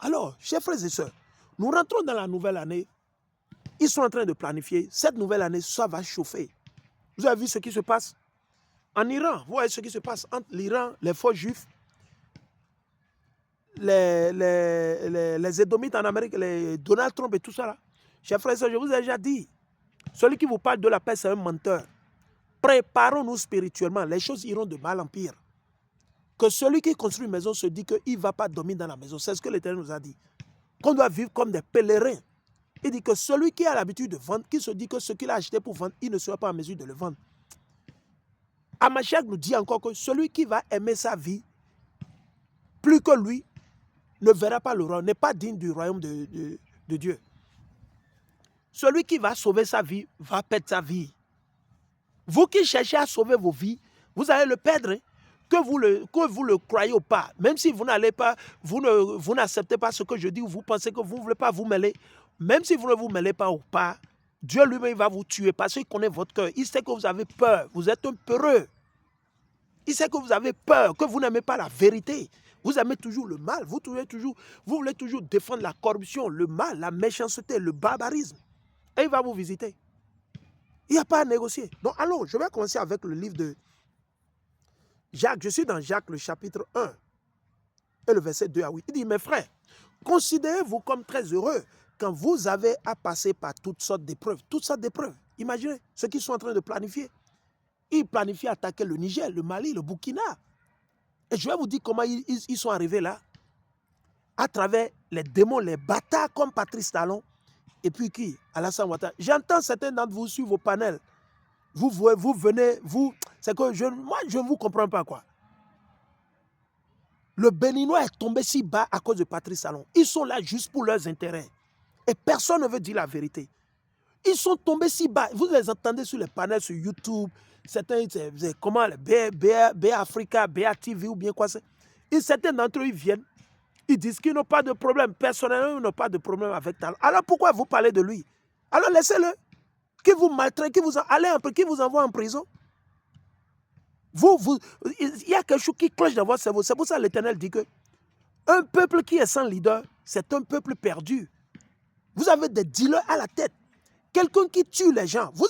Alors, chers frères et sœurs, nous rentrons dans la nouvelle année. Ils sont en train de planifier. Cette nouvelle année, ça va chauffer. Vous avez vu ce qui se passe en Iran? Vous voyez ce qui se passe entre l'Iran, les faux juifs, les Édomites en Amérique, les Donald Trump et tout ça là. Chers frères et sœurs, je vous ai déjà dit, celui qui vous parle de la paix, c'est un menteur. Préparons-nous spirituellement. Les choses iront de mal en pire. Que celui qui construit une maison se dit qu'il ne va pas dormir dans la maison. C'est ce que l'Éternel nous a dit. Qu'on doit vivre comme des pèlerins. Il dit que celui qui a l'habitude de vendre, qui se dit que ce qu'il a acheté pour vendre, il ne sera pas en mesure de le vendre. Amachak nous dit encore que celui qui va aimer sa vie plus que lui ne verra pas le royaume, n'est pas digne du royaume de Dieu. Celui qui va sauver sa vie va perdre sa vie. Vous qui cherchez à sauver vos vies, vous allez le perdre. Hein? Que vous le croyez ou pas, même si vous n'allez pas, vous n'acceptez pas ce que je dis, ou vous pensez que vous ne voulez pas vous mêler, même si vous ne vous mêlez pas ou pas, Dieu lui-même va vous tuer parce qu'il connaît votre cœur. Il sait que vous avez peur, vous êtes un peureux. Il sait que vous avez peur, que vous n'aimez pas la vérité. Vous aimez toujours le mal, vous voulez toujours défendre la corruption, le mal, la méchanceté, le barbarisme. Et il va vous visiter. Il n'y a pas à négocier. Donc allons, je vais commencer avec le livre de Jacques. Je suis dans Jacques, le chapitre 1 et le verset 2 à 8. Il dit, mes frères, considérez-vous comme très heureux quand vous avez à passer par toutes sortes d'épreuves. Toutes sortes d'épreuves. Imaginez ceux qui sont en train de planifier. Ils planifient attaquer le Niger, le Mali, le Burkina. Et je vais vous dire comment ils sont arrivés là. À travers les démons, les bâtards comme Patrice Talon. Et puis qui? Alassane Ouattara. J'entends certains d'entre vous sur vos panels. Vous venez, c'est que moi, je ne vous comprends pas quoi. Le Béninois est tombé si bas à cause de Patrice Talon. Ils sont là juste pour leurs intérêts. Et personne ne veut dire la vérité. Ils sont tombés si bas. Vous les entendez sur les panels sur YouTube. Certains, comment, BA Africa, BA TV ou bien quoi c'est. Et certains d'entre eux, ils viennent. Ils disent qu'ils n'ont pas de problème. Personnellement, ils n'ont pas de problème avec Talon. Alors pourquoi vous parlez de lui? Alors laissez-le. Qui vous maltraite, qui vous envoie en prison. Il y a quelque chose qui cloche dans votre cerveau. C'est pour ça que l'Éternel dit que un peuple qui est sans leader, c'est un peuple perdu. Vous avez des dealers à la tête. Quelqu'un qui tue les gens. Vous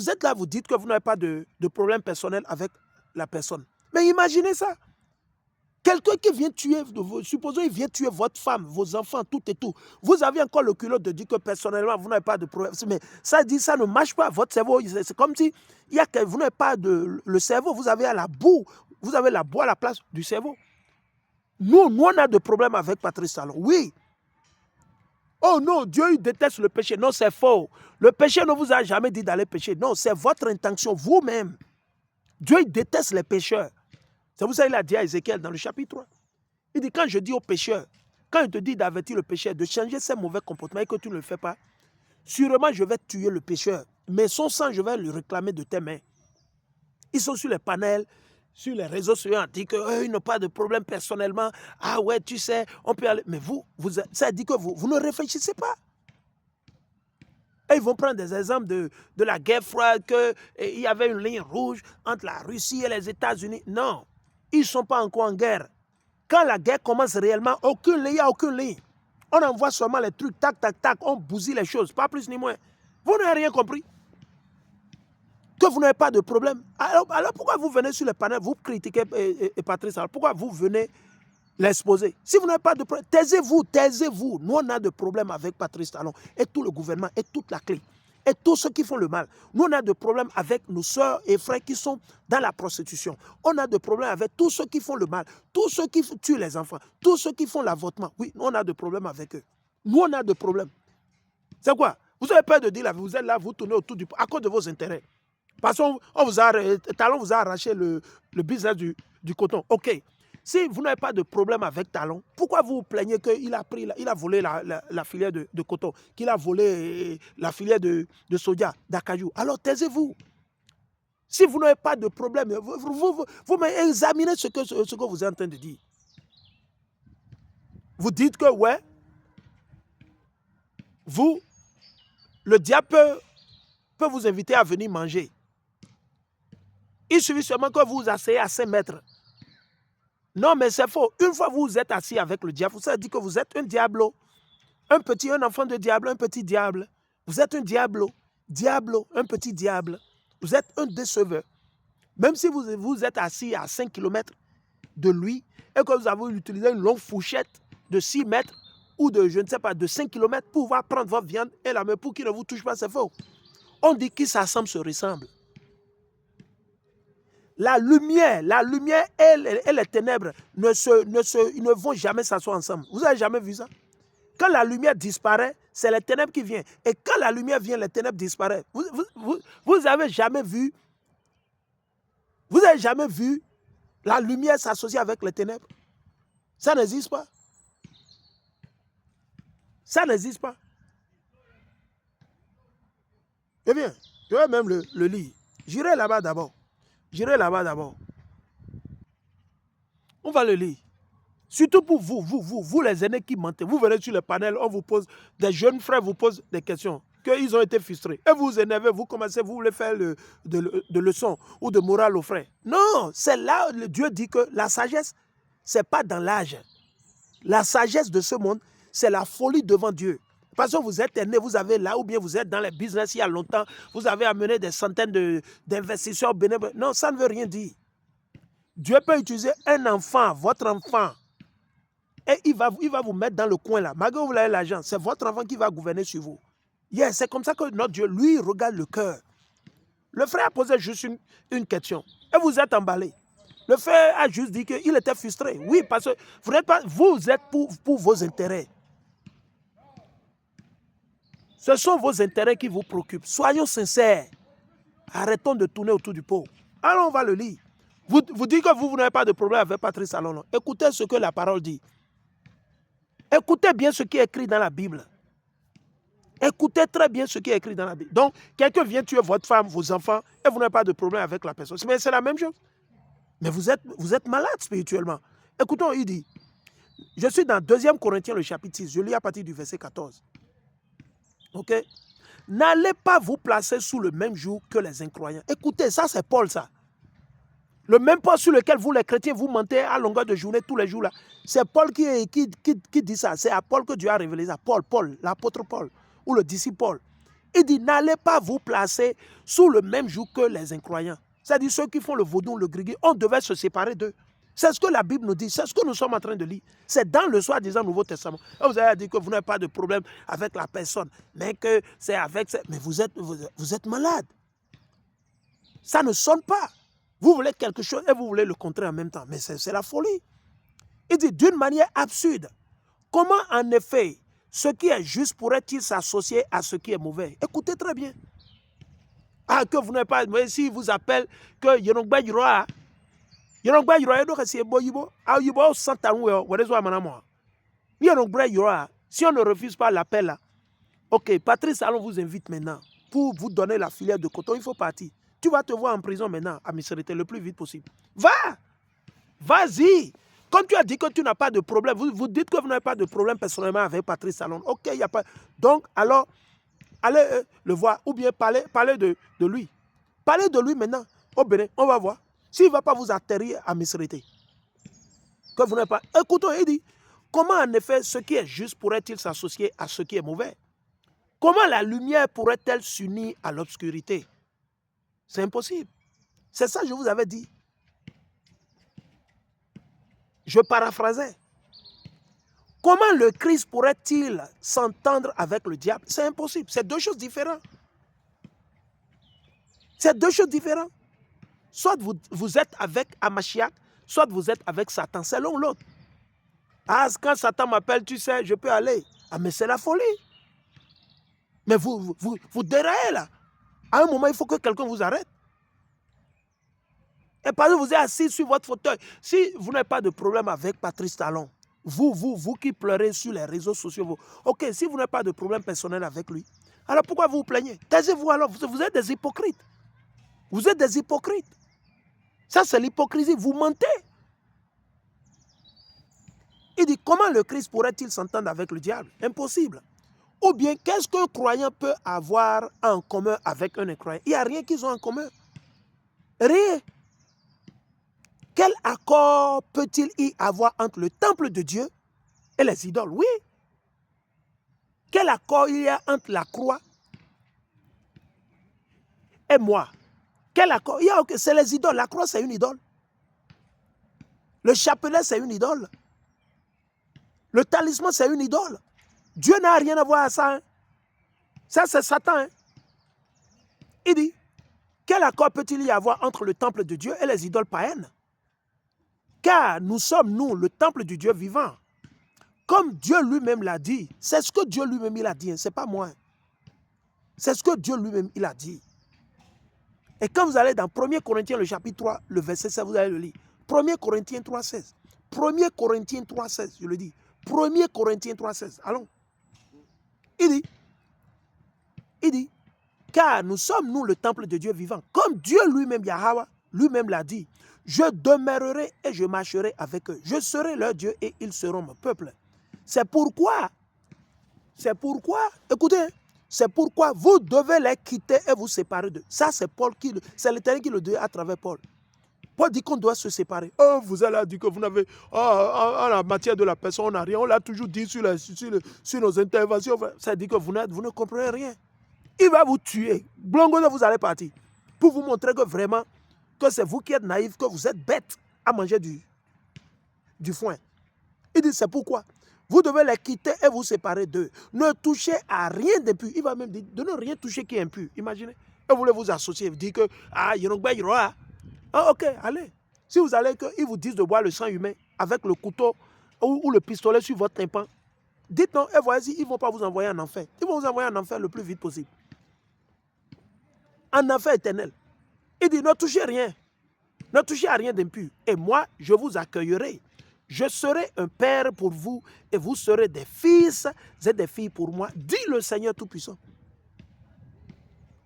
êtes là, vous dites que vous n'avez pas de problème personnel avec la personne. Mais imaginez ça. Quelqu'un qui vient tuer, supposons qu'il vient tuer votre femme, vos enfants, tout et tout. Vous avez encore le culot de dire que personnellement, vous n'avez pas de problème. Mais ça dit, ça ne marche pas. Votre cerveau, c'est comme si vous n'avez pas le cerveau, vous avez la boue. Vous avez la boue à la place du cerveau. Nous, on a de problème avec Patrice Talon. Oui. Oh non, Dieu il déteste le péché. Non, c'est faux. Le péché ne vous a jamais dit d'aller pécher. Non, c'est votre intention, vous-même. Dieu il déteste les pécheurs. C'est pour ça qu'il a dit à Ézéchiel dans le chapitre 3. Il dit, quand je dis aux pécheurs, quand il te dit d'avertir le pécheur, de changer ses mauvais comportements et que tu ne le fais pas, sûrement je vais tuer le pécheur. Mais son sang, je vais le réclamer de tes mains. Ils sont sur les panels, sur les réseaux sociaux, on dit qu'ils n'ont pas de problème personnellement. Ah ouais, tu sais, on peut aller. Mais ça dit que vous ne réfléchissez pas. Et ils vont prendre des exemples de la guerre froide, qu'il y avait une ligne rouge entre la Russie et les États-Unis. Non, ils ne sont pas encore en guerre. Quand la guerre commence réellement, il n'y a aucune ligne. On envoie seulement les trucs, tac, tac, tac, on bousille les choses, pas plus ni moins. Vous n'avez rien compris. Que vous n'avez pas de problème. Alors pourquoi vous venez sur les panels, vous critiquez Patrice, alors pourquoi vous venez l'exposer? Si vous n'avez pas de problème, taisez-vous. Nous, on a de problème avec Patrice Talon et tout le gouvernement et toute la clique. Et tous ceux qui font le mal. Nous, on a de problèmes avec nos soeurs et frères qui sont dans la prostitution. On a de problèmes avec tous ceux qui font le mal, tous ceux qui tuent les enfants, tous ceux qui font l'avortement. Oui, nous, on a de problèmes avec eux. Nous, on a de problèmes. C'est quoi? Vous avez peur de dire la vie. Vous êtes là, vous tournez autour à cause de vos intérêts. Parce que Talon vous a arraché le business du coton. OK. Si vous n'avez pas de problème avec Talon, pourquoi vous vous plaignez qu'il a volé la filière de coton, qu'il a volé la filière de soja, d'acajou? Alors taisez-vous. Si vous n'avez pas de problème, vous examinez ce que vous êtes en train de dire. Vous dites que, ouais, le diable peut vous inviter à venir manger. Il suffit seulement que vous asseyez à 5 mètres. Non, mais c'est faux. Une fois vous êtes assis avec le diable, ça dit que vous êtes un diablo. Un enfant de diable, un petit diable. Vous êtes un diablo. Diablo, un petit diable. Vous êtes un déceveur. Même si vous êtes assis à 5 km de lui et que vous avez utilisé une longue fourchette de 6 mètres ou de, je ne sais pas, de 5 km pour pouvoir prendre votre viande et la main pour qu'il ne vous touche pas, c'est faux. On dit qu'ils s'assemblent, se ressemblent. La lumière et les ténèbres ils ne vont jamais s'asseoir ensemble. Vous n'avez jamais vu ça? Quand la lumière disparaît, c'est les ténèbres qui viennent. Et quand la lumière vient, les ténèbres disparaissent. Vous avez jamais vu la lumière s'associer avec les ténèbres? Ça n'existe pas. Ça n'existe pas. Eh bien, je vais même le lire. J'irai là-bas d'abord. On va le lire. Surtout pour vous les aînés qui mentez. Vous venez sur le panel, on vous pose, des jeunes frères vous posent des questions, qu'ils ont été frustrés. Et vous vous énervez, vous commencez, vous voulez faire de leçons ou de morale aux frères. Non, c'est là, Dieu dit que la sagesse, ce n'est pas dans l'âge. La sagesse de ce monde, c'est la folie devant Dieu. Parce que vous êtes né, vous avez là, ou bien vous êtes dans les business il y a longtemps, vous avez amené des centaines d'investisseurs bénévoles. Non, ça ne veut rien dire. Dieu peut utiliser un enfant, votre enfant, et il va vous mettre dans le coin là. Malgré que vous avez l'argent, c'est votre enfant qui va gouverner sur vous. Yes, c'est comme ça que notre Dieu, lui, regarde le cœur. Le frère a posé juste une question. Et vous êtes emballé. Le frère a juste dit qu'il était frustré. Oui, parce que vous êtes pour vos intérêts. Ce sont vos intérêts qui vous préoccupent. Soyons sincères. Arrêtons de tourner autour du pot. Alors on va le lire. Vous dites que vous n'avez pas de problème avec Patrice Talon. Écoutez ce que la parole dit. Écoutez bien ce qui est écrit dans la Bible. Écoutez très bien ce qui est écrit dans la Bible. Donc, quelqu'un vient tuer votre femme, vos enfants, et vous n'avez pas de problème avec la personne. Mais c'est la même chose. Mais vous êtes malade spirituellement. Écoutons, il dit, je suis dans 2 Corinthiens, le chapitre 6, je lis à partir du verset 14. Ok? N'allez pas vous placer sous le même joug que les incroyants. Écoutez, ça c'est Paul, ça. Le même Paul sur lequel vous, les chrétiens, vous mentez à longueur de journée, tous les jours là. C'est Paul qui dit ça. C'est à Paul que Dieu a révélé ça. Paul, l'apôtre Paul, ou le disciple Paul. Il dit, n'allez pas vous placer sous le même joug que les incroyants. C'est-à-dire ceux qui font le vaudou, le grigui, on devait se séparer d'eux. C'est ce que la Bible nous dit, c'est ce que nous sommes en train de lire. C'est dans le soi-disant Nouveau Testament. Et vous avez dit que vous n'avez pas de problème avec la personne, mais que c'est avec... Mais vous êtes malade. Ça ne sonne pas. Vous voulez quelque chose et vous voulez le contraire en même temps. Mais c'est la folie. Il dit d'une manière absurde. Comment en effet ce qui est juste pourrait-il s'associer à ce qui est mauvais? Écoutez très bien. Ah, que vous n'avez pas... Mais si vous appelle que Yonogba Yoroa... Yonogba Yoroa, si on ne refuse pas l'appel là, ok, Patrice Talon vous invite maintenant pour vous donner la filière de coton, il faut partir. Tu vas te voir en prison maintenant à Misérité le plus vite possible. Va! Vas-y! Comme tu as dit que tu n'as pas de problème, vous dites que vous n'avez pas de problème personnellement avec Patrice Talon. Ok, il n'y a pas... Donc, alors, allez le voir ou bien parlez de lui. Parlez de lui maintenant au Bénin, on va voir. S'il ne va pas vous atterrir à Misérité, que vous n'avez pas... Écoutons, il dit, comment en effet ce qui est juste pourrait-il s'associer à ce qui est mauvais? Comment la lumière pourrait-elle s'unir à l'obscurité? C'est impossible. C'est ça que je vous avais dit. Je paraphrasais. Comment le Christ pourrait-il s'entendre avec le diable? C'est impossible. C'est deux choses différentes. C'est deux choses différentes. Soit vous êtes avec Hamashiach, soit vous êtes avec Satan. C'est l'un ou l'autre. Ah, quand Satan m'appelle, tu sais, je peux aller. Ah, mais c'est la folie. Mais vous déraillez là. À un moment, il faut que quelqu'un vous arrête. Et par exemple, vous êtes assis sur votre fauteuil. Si vous n'avez pas de problème avec Patrice Talon, vous qui pleurez sur les réseaux sociaux, ok, si vous n'avez pas de problème personnel avec lui, alors pourquoi vous vous plaignez? Taisez-vous alors, vous êtes des hypocrites. Vous êtes des hypocrites. Ça, c'est l'hypocrisie, vous mentez. Il dit, comment le Christ pourrait-il s'entendre avec le diable? Impossible. Ou bien, qu'est-ce qu'un croyant peut avoir en commun avec un incroyant? Il n'y a rien qu'ils ont en commun. Rien. Quel accord peut-il y avoir entre le temple de Dieu et les idoles? Oui. Quel accord il y a entre la croix et moi? Quel accord? C'est les idoles. La croix, c'est une idole. Le chapelet, c'est une idole. Le talisman, c'est une idole. Dieu n'a rien à voir à ça. Hein. Ça, c'est Satan. Hein. Il dit, quel accord peut-il y avoir entre le temple de Dieu et les idoles païennes? Car nous sommes, nous, le temple du Dieu vivant. Comme Dieu lui-même l'a dit. C'est ce que Dieu lui-même il a dit. Hein. Ce n'est pas moi. Hein. C'est ce que Dieu lui-même il a dit. Et quand vous allez dans 1 Corinthiens, le chapitre 3, le verset 16, vous allez le lire. 1 Corinthiens 3, 16. 1 Corinthiens 3, 16, je le dis. 1 Corinthiens 3, 16. Allons. Il dit, car nous sommes, nous, le temple de Dieu vivant. Comme Dieu lui-même, Yahweh, lui-même l'a dit, je demeurerai et je marcherai avec eux. Je serai leur Dieu et ils seront mon peuple. C'est pourquoi, écoutez, c'est pourquoi vous devez les quitter et vous séparer d'eux. Ça, c'est l'Éternel qui le dit à travers Paul. Paul dit qu'on doit se séparer. Oh, vous allez dire que vous n'avez, en la matière de la personne, on n'a rien. On l'a toujours dit sur nos interventions. Ça dit que vous ne comprenez rien. Il va vous tuer. Blongo, vous allez partir. Pour vous montrer que vraiment, que c'est vous qui êtes naïf, que vous êtes bête à manger du foin. Il dit, c'est pourquoi vous devez les quitter et vous séparer d'eux. Ne touchez à rien d'impur. Il va même dire, de ne rien toucher qui est impur. Imaginez. Et vous voulez vous associer, vous dire que, ok, allez. Si vous allez, qu'ils vous disent de boire le sang humain avec le couteau ou le pistolet sur votre tympan, dites non, et voyez-y, ils ne vont pas vous envoyer en enfer. Ils vont vous envoyer en enfer le plus vite possible. En enfer éternel. Il dit, ne touchez rien. Ne touchez à rien d'impur. Et moi, je vous accueillerai. Je serai un père pour vous et vous serez des fils et des filles pour moi, dit le Seigneur Tout-Puissant.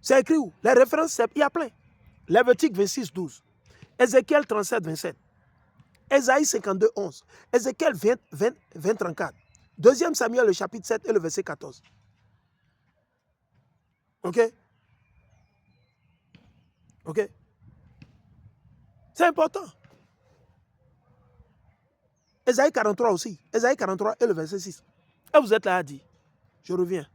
C'est écrit où? Les références, il y a plein. Lévitique 26, 12. Ézéchiel 37, 27. Ésaïe 52, 11. Ézéchiel 20, 34. 2 Samuel, le chapitre 7 et le verset 14. Ok? Ok? C'est important. Ésaïe 43 aussi. Ésaïe 43 et le verset 6. Et vous êtes là à dire, je reviens.